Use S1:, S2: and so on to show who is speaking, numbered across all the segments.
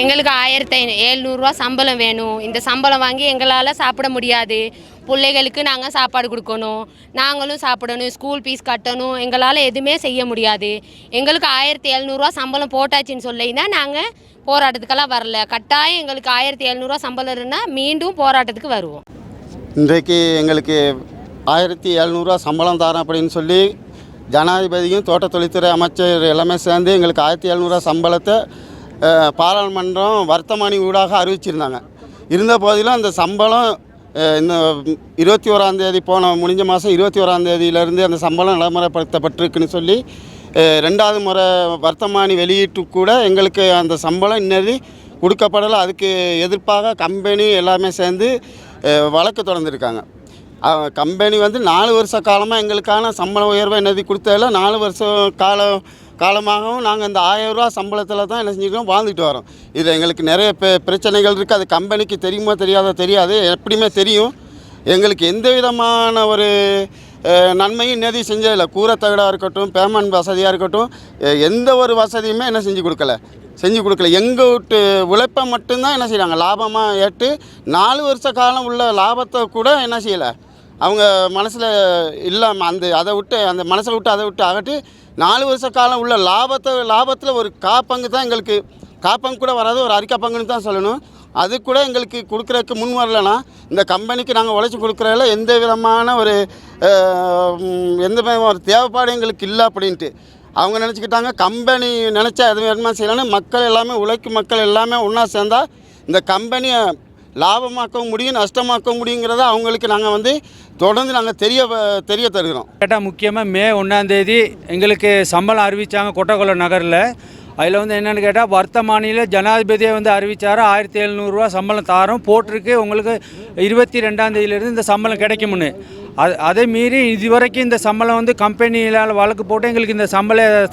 S1: எங்களுக்கு 1700 ரூபா சம்பளம் வேணும். இந்த சம்பளம் வாங்கி எங்களால் சாப்பிட முடியாது. பிள்ளைகளுக்கு நாங்கள் சாப்பாடு கொடுக்கணும், நாங்களும் சாப்பிடணும், ஸ்கூல் ஃபீஸ் கட்டணும். எங்களால் எதுவுமே செய்ய முடியாது. எங்களுக்கு 1700 ரூபா சம்பளம் போட்டாச்சுன்னு சொல்லினா நாங்கள் போராட்டத்துக்கெல்லாம் வரல. கட்டாயம் எங்களுக்கு 1700 ரூபா சம்பளம் இருந்தால் மீண்டும் போராட்டத்துக்கு வருவோம்.
S2: இன்றைக்கு எங்களுக்கு 1700 ரூபா சம்பளம் தரேன் அப்படின்னு சொல்லி ஜனாதிபதியும் தோட்ட தொழில்துறை அமைச்சர் எல்லாமே சேர்ந்து எங்களுக்கு 1700 ரூபா சம்பளத்தை பாராளுமன்றம் வர்த்தமானி ஊடாக அறிவிச்சிருந்தாங்க. இருந்த போதிலும் அந்த சம்பளம் இந்த 21ஆம் தேதி முடிஞ்ச மாதம் 21ஆம் தேதியிலேருந்து அந்த சம்பளம் நடைமுறைப்படுத்தப்பட்டிருக்குன்னு சொல்லி 2வது முறை வர்த்தமானி வெளியிட்டு கூட எங்களுக்கு அந்த சம்பளம் இன்னது கொடுக்கப்படலை. அதுக்கு எதிர்ப்பாக கம்பெனி எல்லாமே சேர்ந்து வழக்கு தொடர்ந்துருக்காங்க. கம்பெனி 4 வருஷ காலமாக எங்களுக்கான சம்பள உயர்வை என்னது கொடுத்ததில்ல. 4 வருஷ காலமாகவும் நாங்கள் இந்த 1000 ரூபா சம்பளத்தில் தான் என்ன செஞ்சுருக்கோம், வாழ்ந்துட்டு வரோம். இது எங்களுக்கு நிறைய பிரச்சனைகள் இருக்குது. அது கம்பெனிக்கு தெரியுமோ தெரியாது, எப்படியுமே தெரியும். எங்களுக்கு எந்த விதமான ஒரு நன்மையும் இன்னதி செஞ்சதில்லை. கூரத்தகடாக இருக்கட்டும், பேமெண்ட் வசதியாக இருக்கட்டும், எந்த ஒரு வசதியுமே என்ன செஞ்சு கொடுக்கல. எங்கள் வீட்டு உழைப்பை மட்டும்தான் என்ன செய்கிறாங்க, லாபமாக ஏற்று 4 வருஷ காலம் உள்ள லாபத்தை கூட என்ன செய்யலை அவங்க மனசில் இல்லாமல் அந்த மனசை விட்டு அதை விட்டு அகட்டி 4 வருஷ காலம் உள்ள லாபத்தில் ஒரு காப்பங்கு தான் எங்களுக்கு, காப்பங்கு கூட வராது, ஒரு அரிக்கா பங்குன்னு தான் சொல்லணும். அது கூட எங்களுக்கு கொடுக்குறதுக்கு முன் வரலைன்னா இந்த கம்பெனிக்கு நாங்கள் உழைச்சி கொடுக்குறதில்ல எந்த விதமான ஒரு தேவைப்பாடு எங்களுக்கு இல்லை அப்படின்ட்டு அவங்க நினச்சிக்கிட்டாங்க. கம்பெனி நினச்சா எது வேணுமா செய்யலான்னு மக்கள் எல்லாமே, உழைக்கும் மக்கள் எல்லாமே ஒன்றா சேர்ந்தால் இந்த கம்பெனியை லாபமாக்கவும் முடியும், நஷ்டமாக்கவும் முடியுங்கிறத அவங்களுக்கு நாங்கள் தொடர்ந்து நாங்கள் தெரிய தருகிறோம்.
S3: கேட்டால் முக்கியமாக மே 1ஆம் தேதி எங்களுக்கு சம்பளம் அறிவித்தாங்க கொட்டக்குளம் நகரில். அதில் என்னென்னு கேட்டால் வர்த்தமானியில் ஜனாதிபதியை அறிவித்தார் 1700 ரூபா சம்பளம் தாரோம் போட்டிருக்கு, உங்களுக்கு 22ஆம் தேதியிலேருந்து இந்த சம்பளம் கிடைக்கும்னு. அதை மீறி இதுவரைக்கும் இந்த சம்பளம் கம்பெனியில் வழக்கு போட்டு எங்களுக்கு இந்த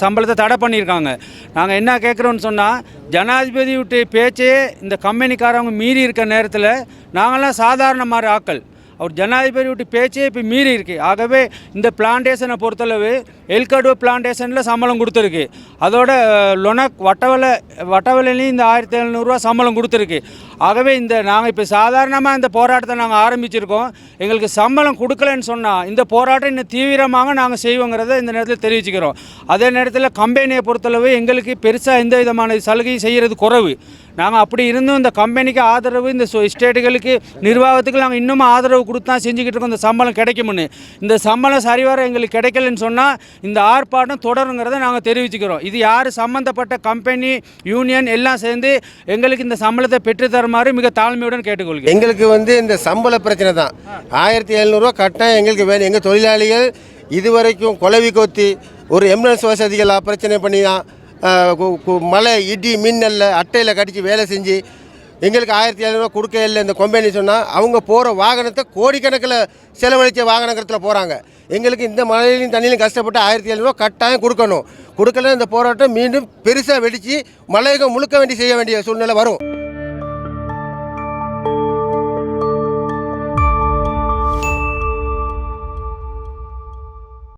S3: சம்பளத்தை தடை பண்ணியிருக்காங்க. நாங்கள் என்ன கேட்குறோன்னு சொன்னால், ஜனாதிபதி விட்டு பேச்சே இந்த கம்பெனிக்காரவங்க மீறி இருக்க நேரத்தில் நாங்களாம் சாதாரண மாதிரி ஆக்கள், அவர் ஜனாதிபதி விட்டு பேச்சே இப்போ மீறி இருக்குது. ஆகவே இந்த பிளான்டேஷனை பொறுத்தளவு எல்கடோ பிளான்டேஷனில் சம்பளம் கொடுத்துருக்கு, அதோட லொனக் வட்டவலையிலையும் இந்த 1700 ரூபா சம்பளம் கொடுத்துருக்கு. ஆகவே நாங்கள் இப்போ சாதாரணமாக இந்த போராட்டத்தை நாங்கள் ஆரம்பிச்சிருக்கோம். எங்களுக்கு சம்பளம் கொடுக்கலன்னு சொன்னால் இந்த போராட்டம் இன்னும் தீவிரமாக நாங்கள் செய்வோங்கிறத இந்த நேரத்தில் தெரிவிச்சுக்கிறோம். அதே நேரத்தில் கம்பெனியை பொறுத்தளவு எங்களுக்கு பெருசாக எந்த விதமான சலுகை செய்கிறது குறைவு. நாங்கள் அப்படி இருந்தும் இந்த கம்பெனிக்கு ஆதரவு, இந்த ஸ்டேட்டுகளுக்கு நிர்வாகத்துக்கு நாங்கள் இன்னும் ஆதரவு கொடுத்தா செஞ்சுக்கிட்டு இருக்கோம் இந்த சம்பளம் கிடைக்கும்னு. இந்த சம்பளம் சரிவர எங்களுக்கு கிடைக்கலன்னு சொன்னால் இந்த ஆர்ப்பாட்டம் தொடருங்கிறத நாங்கள் தெரிவிச்சுக்கிறோம். இது யார் சம்மந்தப்பட்ட கம்பெனி, யூனியன் எல்லாம் சேர்ந்து எங்களுக்கு இந்த சம்பளத்தை பெற்றுத்தருமாறு மிக தாழ்மையுடன் கேட்டுக்கொள்கிறேன்.
S4: எங்களுக்கு இந்த சம்பள பிரச்சனை தான் 1700 ரூபா கட்டாயம் எங்களுக்கு வேணும். எங்கள் தொழிலாளிகள் இதுவரைக்கும் கொலவி கொத்தி ஒரு எம்புலன்ஸ் வசதிகள் பிரச்சனை பண்ணி தான் மழை இடி மின்னல்ல அட்டையில் கடித்து வேலை செஞ்சு எங்களுக்கு 1700 ரூபா கொடுக்க இல்லை இந்த கம்பெனி சொன்னால் அவங்க போகிற வாகனத்தை கோடிக்கணக்கில் செலவழித்த வாகனத்தில் போகிறாங்க. எங்களுக்கு இந்த மழையிலையும் தண்ணியிலையும் கஷ்டப்பட்டு 1700 ரூபா கட்டாயம் கொடுக்கணும். கொடுக்கல இந்த போராட்டம் மீண்டும் பெருசாக வெடித்து மலையகம் முழுக்க செய்ய வேண்டிய சூழ்நிலை வரும்.